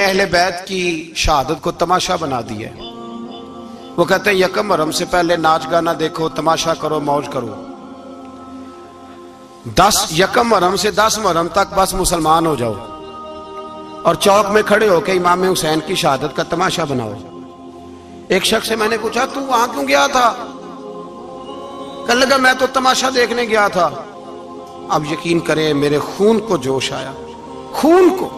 اہل بیت کی شہادت کو تماشا بنا دیا ہے۔ وہ کہتے ہیں یکم محرم سے پہلے ناچ گانا دیکھو، تماشا کرو، موج کرو۔ 10 یکم محرم سے 10 محرم تک بس مسلمان ہو جاؤ اور چوک میں کھڑے ہو کے امام حسین کی شہادت کا تماشا بناؤ۔ ایک شخص سے میں نے پوچھا تو وہاں کیوں گیا تھا؟ کہنے لگا میں تو تماشا دیکھنے گیا تھا۔ اب یقین کریں میرے خون کو جوش آیا، خون کو۔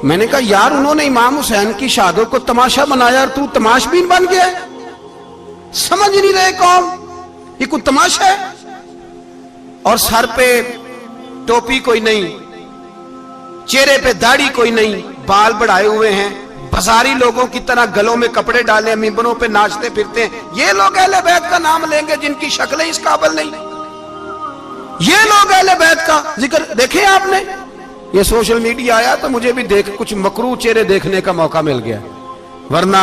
میں نے کہا یار انہوں نے امام حسین کی شہادت کو تماشا بنایا اور تو تماش بین بن گیا ہے؟ سمجھ نہیں رہے قوم یہ کوئی تماشا ہے؟ اور سر پہ ٹوپی کوئی نہیں، چہرے پہ داڑھی کوئی نہیں، بال بڑھائے ہوئے ہیں، بازاری لوگوں کی طرح گلوں میں کپڑے ڈالے، ممبروں پہ ناچتے پھرتے ہیں۔ یہ لوگ اہل بیت کا نام لیں گے جن کی شکلیں اس قابل نہیں؟ یہ لوگ اہل بیت کا ذکر دیکھیں آپ نے؟ یہ سوشل میڈیا آیا تو مجھے بھی کچھ مکروہ چہرے دیکھنے کا موقع مل گیا، ورنہ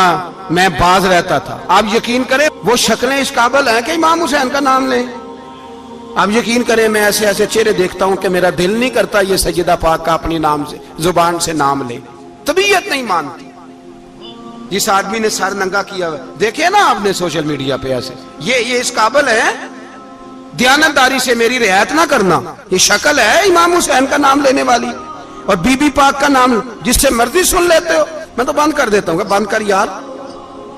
میں باز رہتا تھا۔ آپ یقین کریں وہ شکلیں اس قابل ہیں کہ امام حسین کا نام لیں؟ آپ یقین کریں میں ایسے ایسے چہرے دیکھتا ہوں کہ میرا دل نہیں کرتا یہ سیدہ پاک کا اپنی نام سے زبان سے نام لے، طبیعت نہیں مانتی۔ جس آدمی نے سر ننگا کیا ہوا دیکھیں نا آپ نے سوشل میڈیا پہ ایسے، یہ اس قابل ہے دیانتداری سے میری رعایت نہ کرنا؟ یہ شکل ہے امام حسین کا نام لینے والی؟ اور بی بی پاک کا نام جس سے مرضی سن لیتے ہو؟ میں تو بند کر دیتا ہوں کہ بند کر یار،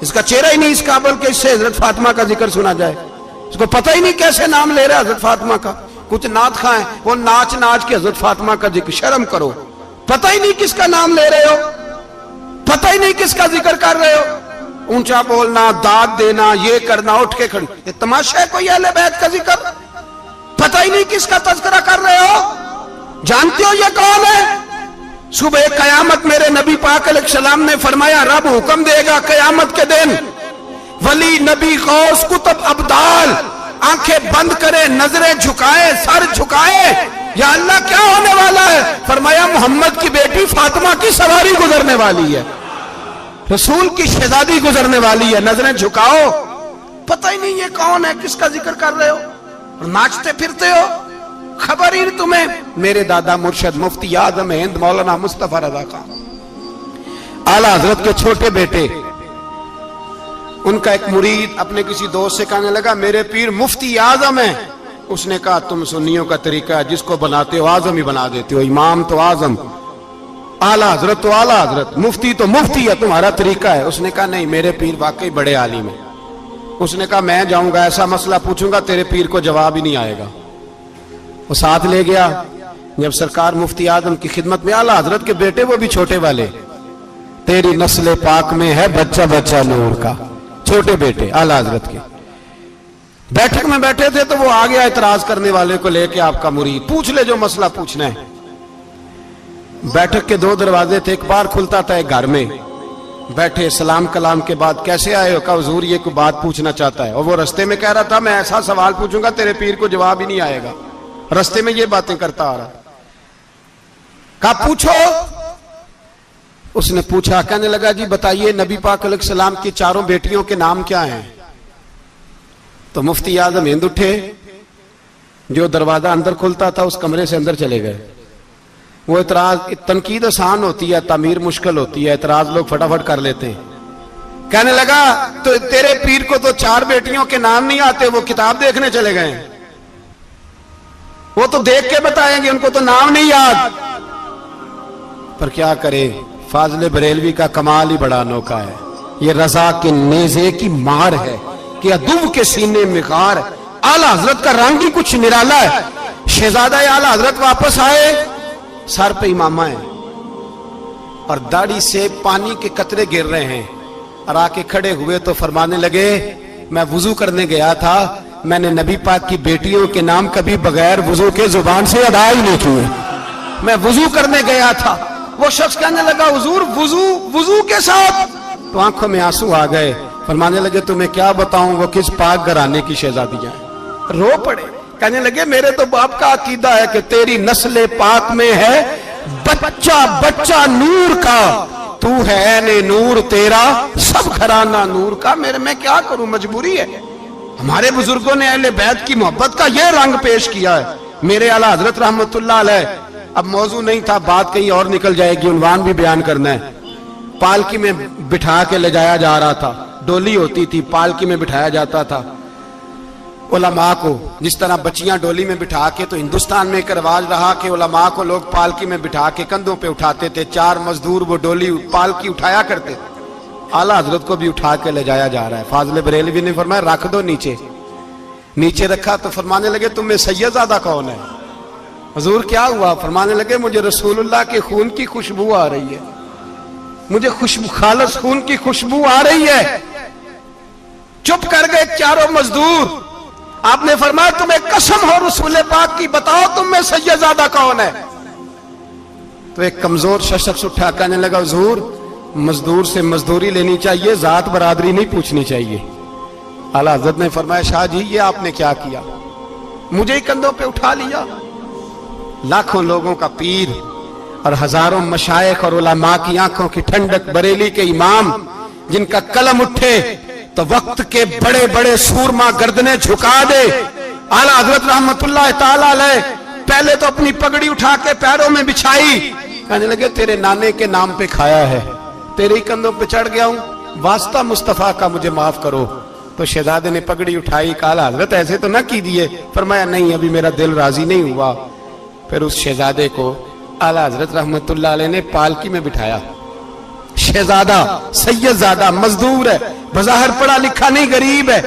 اس کا چہرہ ہی نہیں اس قابل کہ اس سے حضرت فاطمہ کا ذکر سنا جائے۔ اس کو پتہ ہی نہیں کیسے نام لے رہا ہے حضرت فاطمہ کا۔ کچھ نعت خواہیں وہ ناچ ناچ کے حضرت فاطمہ کا ذکر، شرم کرو۔ پتہ ہی نہیں کس کا نام لے رہے ہو، پتہ ہی نہیں کس کا ذکر کر رہے ہو، اونچا بولنا، داد دینا، یہ کرنا، اٹھ کے کھڑی، یہ تماشا ہے کوئی اہل بیت کا ذکر؟ پتہ ہی نہیں کس کا تذکرہ کر رہے ہو؟ جانتے ہو یہ کون ہے؟ صبح قیامت میرے نبی پاک علیہ السلام نے فرمایا رب حکم دے گا قیامت کے دن، ولی نبی غوث کتب ابدال آنکھیں بند کرے، نظریں جھکائے، سر جھکائے، یا اللہ کیا ہونے والا ہے؟ فرمایا محمد کی بیٹی فاطمہ کی سواری گزرنے والی ہے، رسول کی شہزادی گزرنے والی ہے، نظریں جھکاؤ۔ پتہ ہی نہیں یہ کون ہے، کس کا ذکر کر رہے ہو اور ناچتے پھرتے ہو، خبر ہی تمہیں۔ میرے دادا مرشد مفتی اعظم ہند مولانا مصطفیٰ رضا خان اعلیٰ حضرت کے چھوٹے بیٹے، ان کا ایک مرید اپنے کسی دوست سے کہنے لگا میرے پیر مفتی اعظم ہیں۔ اس نے کہا تم سنیوں کا طریقہ ہے جس کو بناتے ہو اعظم ہی بنا دیتے ہو، امام تو اعظم، اعلیٰ حضرت تو اعلیٰ حضرت، مفتی تو مفتی ہے، تمہارا طریقہ ہے۔ اس نے کہا نہیں میرے پیر واقعی بڑے عالم ہیں۔ اس نے کہا میں جاؤں گا ایسا مسئلہ پوچھوں گا تیرے پیر کو جواب ہی نہیں آئے گا۔ وہ ساتھ لے گیا، جب سرکار مفتی اعظم کی خدمت میں، اعلیٰ حضرت کے بیٹے وہ بھی چھوٹے والے، تیری نسل پاک میں ہے بچہ بچہ نور کا، چھوٹے بیٹے اعلیٰ حضرت کے بیٹھک میں بیٹھے تھے تو وہ آ گیا اعتراض کرنے والے کو لے کے، آپ کا مرید پوچھ لے جو مسئلہ پوچھنا ہے۔ بیٹھک کے 2 دروازے تھے، ایک بار کھلتا تھا ایک گھر میں، بیٹھے سلام کلام کے بعد کیسے آئے ہو؟ کہا حضور یہ کوئی بات پوچھنا چاہتا ہے، اور وہ رستے میں کہہ رہا تھا میں ایسا سوال پوچھوں گا تیرے پیر کو جواب ہی نہیں آئے گا، رستے میں یہ باتیں کرتا آ رہا۔ کہا پوچھو۔ اس نے پوچھا، کہنے لگا جی بتائیے نبی پاک علیہ السلام کی 4 بیٹیوں کے نام کیا ہیں؟ تو مفتی اعظم ہند اٹھے، جو دروازہ اندر کھلتا تھا اس کمرے سے اندر چلے گئے۔ وہ اعتراض، تنقید آسان ہوتی ہے، تعمیر مشکل ہوتی ہے، اعتراض لوگ فٹافٹ کر لیتے ہیں۔ کہنے لگا تو تیرے پیر کو تو 4 بیٹیوں کے نام نہیں آتے، وہ کتاب دیکھنے چلے گئے ہیں، وہ تو دیکھ کے بتائیں گے، ان کو تو نام نہیں یاد۔ پر کیا کرے، فاضل بریلوی کا کمال ہی بڑا انوکھا ہے، یہ رضا کے نیزے کی مار ہے کہ عدو کے سینے میں غار۔ اعلیٰ حضرت کا رنگ ہی کچھ نرالا ہے۔ شہزادہ اعلیٰ حضرت واپس آئے، سر پہ امامہ ہے اور داڑھی سے پانی کے قطرے گر رہے ہیں، اور آ کے کھڑے ہوئے تو فرمانے لگے میں وضو کرنے گیا تھا، میں نے نبی پاک کی بیٹیوں کے نام کبھی بغیر وضو کے زبان سے ادا ہی نہیں کیے، میں وضو کرنے گیا تھا۔ وہ شخص کہنے لگا حضور وضو کے ساتھ؟ تو آنکھوں میں آنسو آ گئے، فرمانے لگے تمہیں کیا بتاؤں وہ کس پاک گھرانے کی شہزادیاں ہیں۔ رو پڑے، کہنے لگے میرے تو باپ کا عقیدہ ہے کہ تیری نسل پاک میں ہے بچہ بچہ نور کا، تو ہے عین نور تیرا سب گھرانہ نور کا۔ میرے میں کیا کروں، مجبوری ہے۔ ہمارے بزرگوں نے اہل بیت کی محبت کا یہ رنگ پیش کیا ہے۔ میرے اعلیٰ حضرت رحمت اللہ علیہ اب موضوع نہیں تھا, بات کہیں اور نکل جائے گی, عنوان بھی بیان کرنا ہے. پالکی میں بٹھا کے لے جایا جا رہا تھا, ڈولی ہوتی تھی, پالکی میں بٹھایا جاتا تھا علماء کو, جس طرح بچیاں ڈولی میں بٹھا کے, تو ہندوستان میں ایک رواج رہا کہ علماء کو لوگ پالکی میں بٹھا کے کندھوں پہ اٹھاتے تھے, 4 مزدور وہ ڈولی پالکی اٹھایا کرتے. اعلیٰ حضرت کو بھی اٹھا کے لے جایا جا رہا ہے. فاضل بریلوی نے فرمایا رکھ دو نیچے. نیچے رکھا تو فرمانے لگے تم میں سیدزادہ کون ہے؟ حضور کیا ہوا؟ فرمانے لگے مجھے رسول اللہ کے خون کی خوشبو آ رہی ہے, مجھے خالص خون کی خوشبو آ رہی ہے. چپ کر گئے چاروں مزدور. آپ نے فرمایا تمہیں قسم ہو رسول پاک کی, بتاؤ تم میں سیدزادہ کون ہے؟ تو ایک کمزور شخص اٹھا کہنے لگا حضور مزدور سے مزدوری لینی چاہیے, ذات برادری نہیں پوچھنی چاہیے. اعلیٰ حضرت نے فرمایا شاہ جی یہ آپ نے کیا کیا, مجھے ہی کندھوں پہ اٹھا لیا. لاکھوں لوگوں کا پیر اور ہزاروں مشائخ اور علماء کی آنکھوں کی ٹھنڈک, بریلی کے امام جن کا قلم اٹھے تو وقت کے بڑے بڑے سورما گردنیں جھکا دے. اعلیٰ حضرت رحمت اللہ تعالی علیہ پہلے تو اپنی پگڑی اٹھا کے پیروں میں بچھائی, کہنے لگے تیرے نانے کے نام پہ کھایا ہے, تیرے ہی کندھوں پہ چڑھ گیا ہوں, واسطہ مصطفیٰ کا مجھے معاف کرو. تو شہزادے نے پگڑی اٹھائی, کہا اعلیٰ حضرت ایسے تو نہ کیجیے. فرمایا نہیں ابھی میرا دل راضی نہیں ہوا. پھر اس شہزادے کو اعلیٰ حضرت رحمت اللہ علیہ نے پالکی میں بٹھایا. شہزادہ سیدزادہ مزدور ہے, بظاہر پڑھا لکھا نہیں, غریب ہے,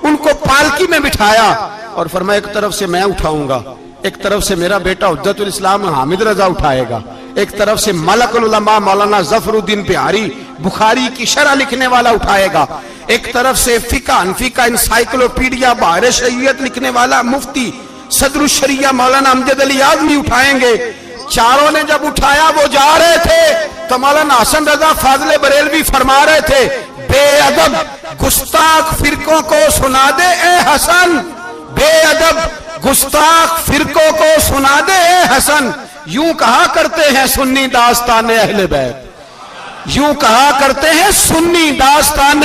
ان کو پالکی میں بٹھایا اور فرمایا ایک طرف سے میں اٹھاؤں گا, ایک طرف سے میرا بیٹا حجت الاسلام حامد رضا اٹھائے گا, ایک طرف سے ملک العلماء مولانا ظفر الدین بہاری بخاری کی شرح لکھنے والا اٹھائے گا, ایک طرف سے فقہ حنفی کا انسائیکلوپیڈیا بحر شریعت لکھنے والا مفتی صدر الشریعہ مولانا امجد علی اعظمی اٹھائیں گے. چاروں نے جب اٹھایا وہ جا رہے تھے تو مولانا حسن رضا فاضل بریلوی فرما رہے تھے بے ادب گستاخ فرقوں کو سنا دے اے حسن, بے ادب گستاخ فرقوں کو سنا دے اے حسن. یوں کہا کرتے ہیں سنی داستان اہل بیت, یوں کہا کرتے ہیں سنی داستان.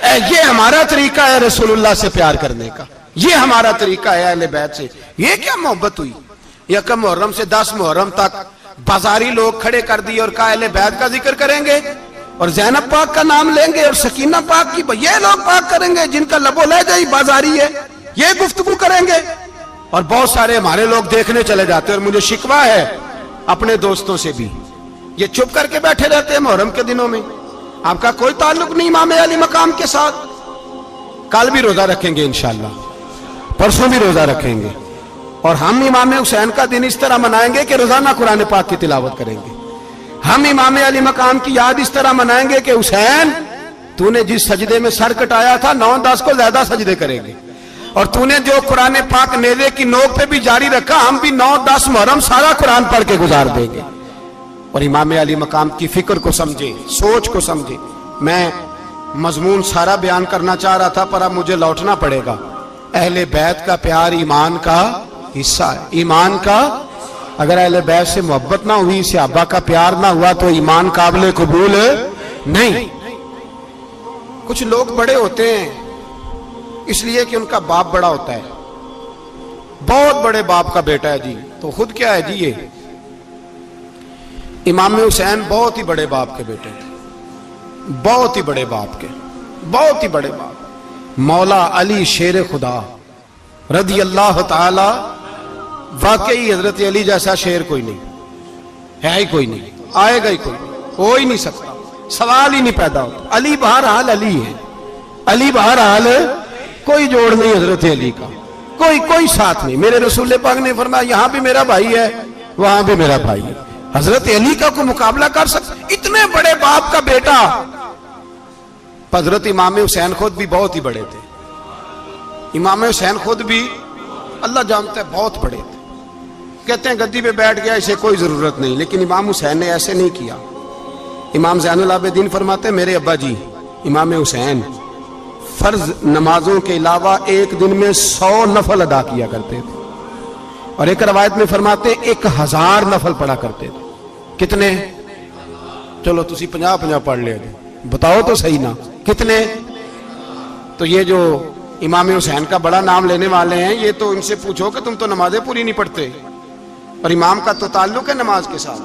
یہ ہمارا طریقہ ہے رسول اللہ سے پیار کرنے کا, یہ ہمارا طریقہ ہے اہل بیت سے. یہ کیا محبت ہوئی؟ یکم محرم سے 10 محرم تک بازاری لوگ کھڑے کر دی اور کہا اہل بیت کا ذکر کریں گے اور زینب پاک کا نام لیں گے اور سکینہ پاک کی, یہ لوگ پاک کریں گے جن کا لب و لہجہ ہی بازاری ہے, یہ گفتگو کریں گے. اور بہت سارے ہمارے لوگ دیکھنے چلے جاتے ہیں, اور مجھے شکوہ ہے اپنے دوستوں سے بھی, یہ چپ کر کے بیٹھے رہتے ہیں محرم کے دنوں میں. آپ کا کوئی تعلق نہیں امام علی مقام کے ساتھ. کل بھی روزہ رکھیں گے انشاءاللہ, پرسوں بھی روزہ رکھیں گے, اور ہم امام حسین کا دن اس طرح منائیں گے کہ روزانہ قرآن پاک کی تلاوت کریں گے. ہم امام علی مقام کی یاد اس طرح منائیں گے کہ حسین تو نے جس سجدے میں سر کٹایا تھا 9-10 کو زیادہ سجدے کریں گے, اور تو نے جو قرآن پاک نیزے کی نوک پہ بھی جاری رکھا, ہم بھی 9-10 محرم سارا قرآن پڑھ کے گزار دیں گے. اور امام علی مقام کی فکر کو سمجھے, سوچ کو سمجھے. میں مضمون سارا بیان کرنا چاہ رہا تھا پر اب مجھے لوٹنا پڑے گا. اہل بیت کا پیار ایمان کا حصہ ہے, ایمان کا. اگر اہل بیت سے محبت نہ ہوئی, صحابہ کا پیار نہ ہوا تو ایمان قابل قبول نہیں. کچھ لوگ بڑے ہوتے ہیں اس لیے کہ ان کا باپ بڑا ہوتا ہے, بہت بڑے باپ کا بیٹا ہے جی, تو خود کیا ہے جی, یہ امام حسین بہت ہی بڑے باپ کے بیٹے تھے, بہت ہی بڑے باپ کے, بہت ہی بڑے باپ. مولا علی شیر خدا رضی اللہ تعالی, واقعی حضرت علی جیسا شیر کوئی نہیں ہے, ہی کوئی نہیں, آئے گا ہی کوئی نہیں, ہو ہی نہیں سکتا, سوال ہی نہیں پیدا ہوتا. علی بہرحال علی ہے, علی بہرحال کوئی جوڑ نہیں حضرت علی کا, کوئی ساتھ نہیں. میرے رسول پاک نے فرمایا یہاں بھی میرا بھائی ہے وہاں بھی میرا بھائی ہے, حضرت علی کا کوئی مقابلہ کر سکتا؟ اتنے بڑے باپ کا بیٹا. حضرت امام حسین خود بھی بہت ہی بڑے تھے, امام حسین خود بھی اللہ جانتا ہے بہت بڑے تھے. کہتے ہیں گدی پہ بیٹھ گیا اسے کوئی ضرورت نہیں, لیکن امام حسین نے ایسے نہیں کیا. امام زین العابدین فرماتے ہیں میرے ابا جی امام حسین فرض نمازوں کے علاوہ ایک دن میں 100 نفل ادا کیا کرتے تھے, اور ایک روایت میں فرماتے 1000 نفل پڑھا کرتے تھے. کتنے؟ چلو تسی 50 پڑھ لیا جی, بتاؤ تو صحیح نا کتنے. تو یہ جو امام حسین کا بڑا نام لینے والے ہیں, یہ تو ان سے پوچھو کہ تم تو نمازیں پوری نہیں پڑھتے, اور امام کا تو تعلق ہے نماز کے ساتھ.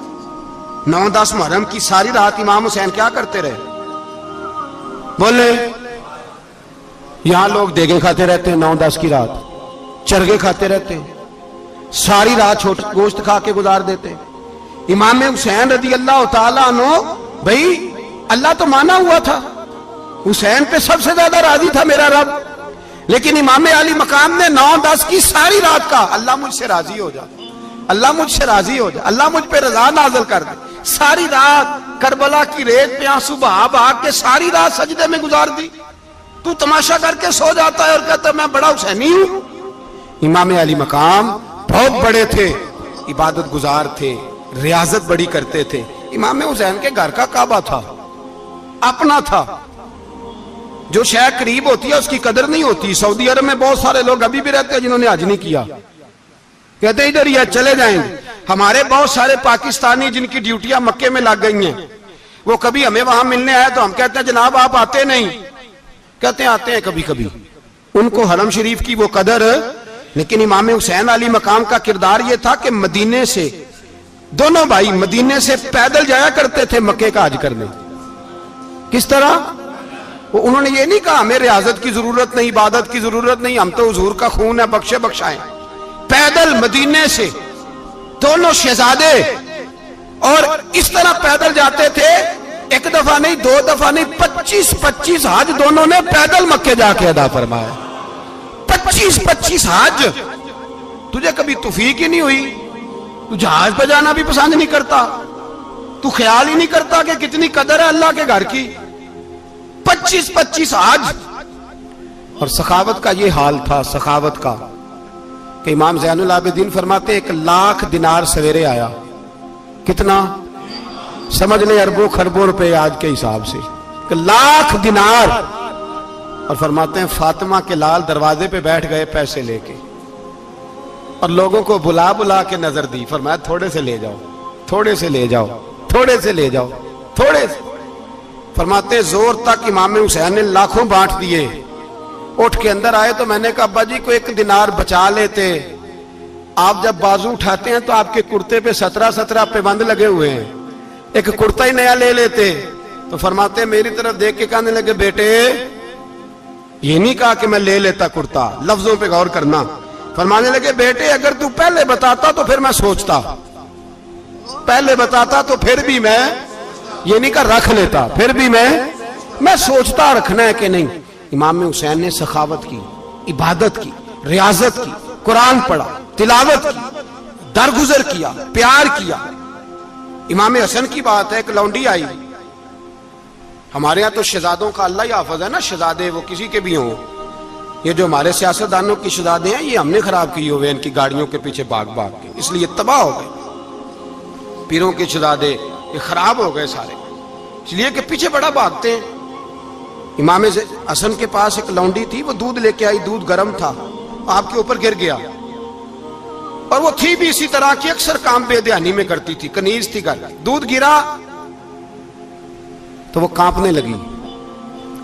9-10 محرم کی ساری رات امام حسین کیا کرتے رہے؟ بولے. یہاں لوگ دیگیں کھاتے رہتے ہیں 9-10 کی رات, چرگے کھاتے رہتے ہیں, ساری رات چھوٹا گوشت کھا کے گزار دیتے. امام حسین رضی اللہ تعالیٰ عنہ, بھائی اللہ تو مانا ہوا تھا, حسین پہ سب سے زیادہ راضی تھا میرا رب, لیکن امام علی مقام نے 9-10 کی ساری رات کا اللہ مجھ سے راضی ہو جا, اللہ مجھ سے راضی ہو جا, اللہ مجھ پہ رضا نازل کر دے. ساری رات کربلا کی ریت پہ آنسو بہا بہا کے ساری رات سجدے میں گزار دی. تو تماشا کر کے سو جاتا ہے اور کہتا ہے میں بڑا حسینی ہوں. امام علی مقام بہت بڑے تھے, عبادت گزار تھے, ریاضت بڑی کرتے تھے. امام حسین کے گھر کا کعبہ تھا, اپنا تھا. جو شے قریب ہوتی ہے اس کی قدر نہیں ہوتی. سعودی عرب میں بہت سارے لوگ ابھی بھی رہتے ہیں جنہوں نے حج نہیں کیا, کہتے ہیں ادھر ہی چلے جائیں گے. ہمارے بہت سارے پاکستانی جن کی ڈیوٹیاں مکے میں لگ گئی ہیں, وہ کبھی ہمیں وہاں ملنے آئے تو ہم کہتے ہیں جناب آپ آتے نہیں, کہتے ہیں آتے ہیں کبھی کبھی. ان کو حرم شریف کی وہ قدر. لیکن امام حسین علی مقام کا کردار یہ تھا کہ مدینے سے, دونوں بھائی مدینے سے پیدل جایا کرتے تھے مکے کا حج کرنے. کس طرح؟ انہوں نے یہ نہیں کہا ہمیں ریاضت کی ضرورت نہیں, عبادت کی ضرورت نہیں, ہم تو حضور کا خون ہے, بخشے بخشائیں. پیدل مدینے سے دونوں شہزادے, اور اس طرح پیدل جاتے تھے. ایک دفعہ نہیں, 2 دفعہ نہیں, 25 حج دونوں نے پیدل مکے جا کے ادا فرمایا. 25 حج. تجھے کبھی توفیق ہی نہیں ہوئی؟ تو جہاز پہ جانا بھی پسند نہیں کرتا, تو خیال ہی نہیں کرتا کہ کتنی قدر ہے اللہ کے گھر کی. 25 حج. اور سخاوت کا یہ حال تھا, سخاوت کا, کہ امام زین العابدین فرماتے 1,00,000 دینار سویرے آیا. کتنا؟ سمجھ لیں اربوں خربوں روپے آج کے حساب سے. 1,00,000 دینار. اور فرماتے ہیں فاطمہ کے لال دروازے پہ بیٹھ گئے پیسے لے کے, اور لوگوں کو بلا بلا کے نظر دی. فرمایا تھوڑے سے لے جاؤ, تھوڑے سے لے جاؤ, تھوڑے سے لے جاؤ, تھوڑے سے. فرماتے زور تک امام حسین نے لاکھوں بانٹ دیے. اٹھ کے اندر آئے تو میں نے کہا ابا جی کو 1 دینار بچا لیتے. آپ جب بازو اٹھاتے ہیں تو آپ کے کرتے پہ 17 پہ بند لگے ہوئے ہیں, ایک کرتا ہی نیا لے لیتے. تو فرماتے میری طرف دیکھ کے کہنے لگے بیٹے یہ نہیں کہا کہ میں لے لیتا کرتا, لفظوں پہ غور کرنا. فرمانے لگے بیٹے اگر تو پہلے بتاتا تو پھر میں سوچتا, پہلے بتاتا تو پھر بھی میں یہ نہیں کہا رکھ لیتا, پھر بھی میں سوچتا رکھنا ہے کہ نہیں. امام حسین نے سخاوت کی, عبادت کی, ریاضت کی, قرآن پڑھا, تلاوت کی, درگزر کیا, پیار کیا. امام حسن کی بات ہے, ایک لونڈی آئی. ہمارے ہاں تو شہزادوں کا اللہ ہی حافظ ہے نا, شہزادے وہ کسی کے بھی ہوں. یہ جو ہمارے سیاستدانوں کی شہزادے ہیں یہ ہم نے خراب کیے ہوئے ان کی گاڑیوں کے پیچھے بھاگ بھاگ کے, اس لیے تباہ ہو گئے. پیروں کے شہزادے یہ خراب ہو گئے سارے, اس لیے کہ پیچھے بڑا بھاگتے ہیں. امام حسن کے پاس ایک لونڈی تھی, وہ دودھ لے کے آئی, دودھ گرم تھا, آپ کے اوپر گر گیا. اور وہ تھی بھی اسی طرح کی, اکثر کام بے دھیانی میں کرتی تھی, کنیز تھی گھر. دودھ گرا تو وہ کانپنے لگی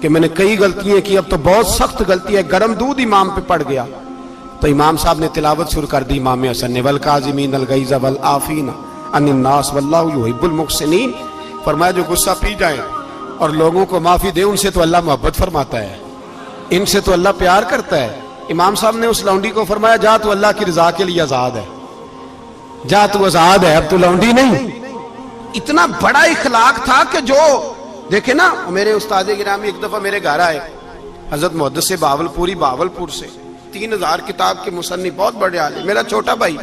کہ میں نے کئی غلطیاں کی, اب تو بہت سخت غلطی ہے. گرم دودھ امام پہ پڑ گیا. تو امام صاحب نے تلاوت شروع کر دی امام حسن نے, والکاظمین الغیظ والعافین عن الناس واللہ یحب المحسنین. فرمایا جو غصہ پی جائیں اور لوگوں کو معافی دے, ان سے تو اللہ محبت فرماتا ہے, ان سے تو اللہ پیار کرتا ہے. امام صاحب نے اس لونڈی کو فرمایا جا تو اللہ کی رضا کے لیے آزاد ہے, جا تو آزاد ہے, اب تو لونڈی نہیں. اتنا بڑا اخلاق تھا کہ جو دیکھیں نا, میرے استاد گرامی ایک دفعہ میرے گھر آئے, حضرت محدث سے باولپور سے, 3000 کتاب کے مصنف, بہت بڑے عالم. میرا چھوٹا بھائی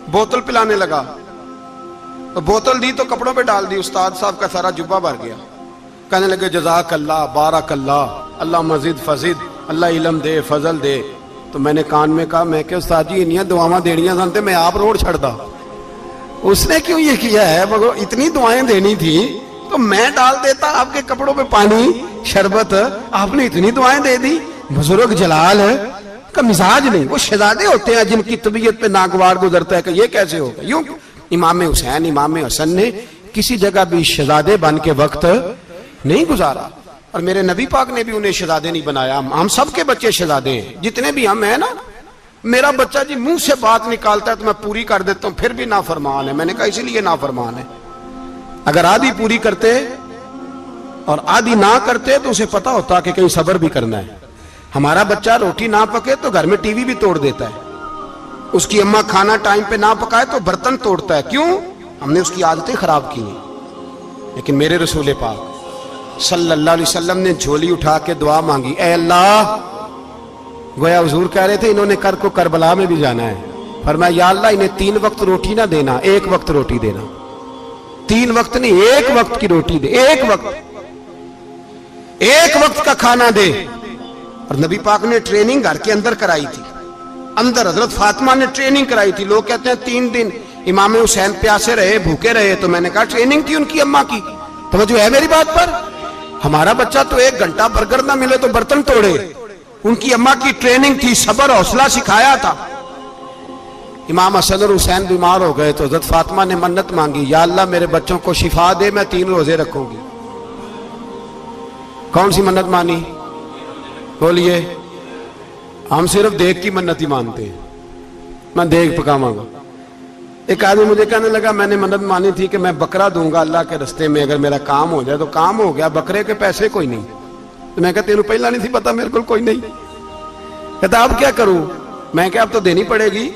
بوتل پلانے لگا, تو بوتل دی تو کپڑوں پہ ڈال دی, استاد صاحب کا سارا جبہ بھر گیا. کہنے لگے جزاک اللہ, بارک اللہ, اللہ مزید فزید, اللہ علم دے, فضل دے. تو میں نے کان میں کہا, میں کہ استاد جی انیاں دعاواں دینیاں سنتے, میں آپ روڑ چھڑ دا. اس نے کیوں یہ کیا ہے, مگر اتنی دعائیں دینی تھی تو میں ڈال دیتا آپ کے کپڑوں پہ پانی شربت, آپ نے اتنی دعائیں دے دی. بزرگ جلال کا مزاج نہیں. وہ شہزادے ہوتے ہیں جن کی طبیعت پہ ناگوار گزرتا ہے کہ یہ کیسے ہوگا. یوں امام حسین, امام حسن نے کسی جگہ بھی شہزادے بن کے وقت نہیں گزارا, اور میرے نبی پاک نے بھی انہیں شہزادے نہیں بنایا. ہم سب کے بچے شہزادے ہیں, جتنے بھی ہم ہیں نا, میرا بچہ جی منہ سے بات نکالتا ہے تو میں پوری کر دیتا ہوں، پھر بھی نافرمان ہے۔ میں نے کہا اسی لیے نافرمان ہے، اگر آدھی پوری کرتے اور آدھی نہ کرتے تو اسے پتا ہوتا کہ کہیں صبر بھی کرنا ہے۔ ہمارا بچہ روٹی نہ پکے تو گھر میں ٹی وی بھی توڑ دیتا ہے، اس کی اماں کھانا ٹائم پہ نہ پکائے تو برتن توڑتا ہے۔ کیوں؟ ہم نے اس کی عادتیں خراب کی ہیں۔ لیکن میرے رسول پاک صلی اللہ علیہ وسلم نے جھولی اٹھا کے دعا مانگی، اے اللہ، گویا حضور کہہ رہے تھے انہوں نے کر کو کربلا میں بھی جانا ہے، فرمایا یا اللہ انہیں 3 وقت روٹی نہ دینا، 1 وقت روٹی دینا، 3 وقت نہیں، 1 وقت کی روٹی دے، 1 وقت کا کھانا دے۔ اور نبی پاک نے ٹریننگ گھر کے اندر کرائی تھی، اندر حضرت فاطمہ نے ٹریننگ کرائی تھی۔ لوگ کہتے ہیں 3 دن امام حسین پیاسے رہے، بھوکے رہے، تو میں نے کہا ٹریننگ تھی ان کی اماں کی۔ توجہ ہے میری بات پر؟ ہمارا بچہ تو 1 گھنٹہ برگر نہ ملے تو برتن توڑے، ان کی اماں کی ٹریننگ تھی، صبر حوصلہ سکھایا تھا۔ امام حسن اور حسین بیمار ہو گئے تو حضرت فاطمہ نے منت مانگی، یا اللہ میرے بچوں کو شفا دے، میں 3 روزے رکھوں گی۔ کون سی منت مانی؟ بولیے۔ ہم صرف دیکھ کی منت ہی مانتے ہیں، میں دیکھ پکاواں گا۔ ایک آدمی مجھے کہنے لگا میں نے منت مانی تھی کہ میں بکرا دوں گا اللہ کے رستے میں، اگر میرا کام ہو جائے تو کام ہو گیا، بکرے کے پیسے کوئی نہیں۔ تو میں کہا تیرے پہلا نہیں تھی پتا، میرے کو کوئی نہیں۔ کہتا اب کیا کروں؟ میں کہا اب تو دینی پڑے گی،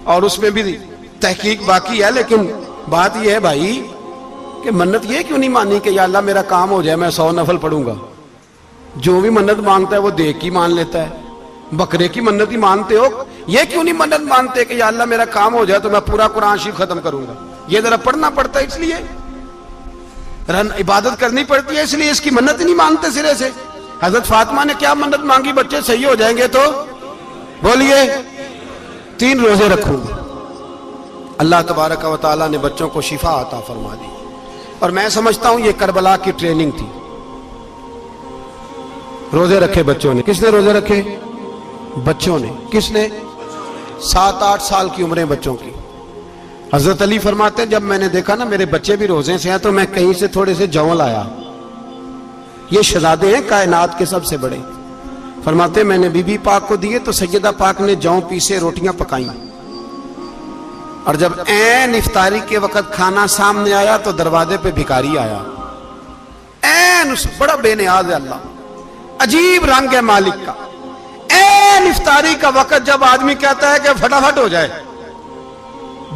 اور اس میں بھی تحقیق باقی ہے، لیکن بات یہ ہے بھائی کہ منت یہ کیوں نہیں مانی کہ یا اللہ میرا کام ہو جائے میں 100 نفل پڑھوں گا؟ جو بھی منت مانگتا ہے وہ دیکھ کی مان لیتا ہے، بکرے کی منت ہی مانتے ہو، یہ کیوں نہیں منت مانتے کہ یا اللہ میرا کام ہو جائے تو میں پورا قرآن شریف ختم کروں گا؟ یہ ذرا پڑھنا پڑتا ہے، اس لیے عبادت کرنی پڑتی ہے، اس لیے اس کی منت ہی نہیں مانتے سرے سے۔ حضرت فاطمہ نے کیا منت مانگی؟ بچے صحیح ہو جائیں گے تو بولیے 3 روزے رکھوں گا۔ اللہ تبارک و تعالیٰ نے بچوں کو شفا عطا فرما دی، اور میں سمجھتا ہوں یہ کربلا کی ٹریننگ تھی۔ روزے رکھے بچوں نے، کس نے روزے رکھے؟ بچوں نے۔ کس نے؟ 7-8 سال کی عمریں بچوں کی۔ حضرت علی فرماتے ہیں جب میں نے دیکھا نا میرے بچے بھی روزے سے ہیں تو میں کہیں سے تھوڑے سے جوں لایا، یہ شہزادے ہیں کائنات کے سب سے بڑے۔ فرماتے ہیں میں نے بی بی پاک کو دیے تو سیدہ پاک نے جوں پیسے روٹیاں پکائیں، اور جب عین افطاری کے وقت کھانا سامنے آیا تو دروازے پہ بھکاری آیا، عین اس بڑا بے نیاز ہے اللہ، عجیب رنگ ہے مالک کا۔ عین افطاری کا وقت جب آدمی کہتا ہے کہ فٹافٹ ہو جائے،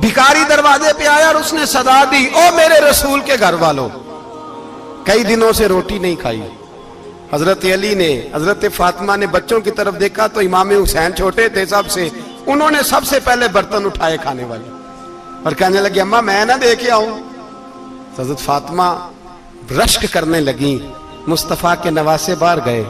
بھکاری دروازے پہ آیا اور اس نے صدا دی، او میرے رسول کے گھر والوں، کئی دنوں سے روٹی نہیں کھائی۔ حضرت علی نے، حضرت فاطمہ نے بچوں کی طرف دیکھا تو امام حسین چھوٹے تھے سب سے، انہوں نے سب سے پہلے برتن اٹھائے کھانے والے، اور کہنے لگے اماں میں نہ دے کے آؤں؟ حضرت فاطمہ رشک کرنے لگیں، مصطفیٰ کے نواسے باہر گئے،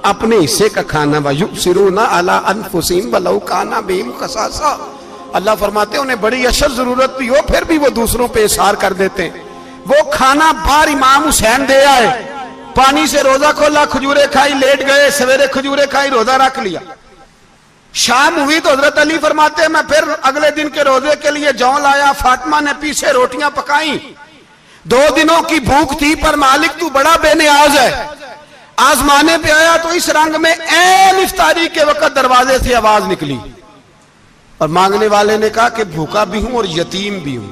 اپنے حصے کا کھانا وَيُؤْثِرُونَ عَلَىٰ أَنفُسِهِمْ وَلَوْ كَانَ بِهِمْ خَصَاصَةٌ، اللہ فرماتے ہیں انہیں بڑی اشد ضرورت بھی ہو پھر بھی وہ دوسروں پہ اثار کر دیتے ہیں۔ وہ کھانا باہر امام حسین دے آئے، پانی سے روزہ کھولا، کھجورے کھائی، لیٹ گئے، سویرے کھجورے کھائی، روزہ رکھ لیا۔ شام ہوئی تو حضرت علی فرماتے ہیں میں پھر اگلے دن کے روزے کے لیے جوں لایا، فاطمہ نے پیچھے روٹیاں پکائیں، 2 دنوں کی بھوک تھی، پر مالک تو بڑا بے نیاز ہے، آزمانے پہ آیا تو اس رنگ میں عین افطاری کے وقت دروازے سے آواز نکلی، اور مانگنے والے نے کہا کہ بھوکا بھی ہوں اور یتیم بھی ہوں،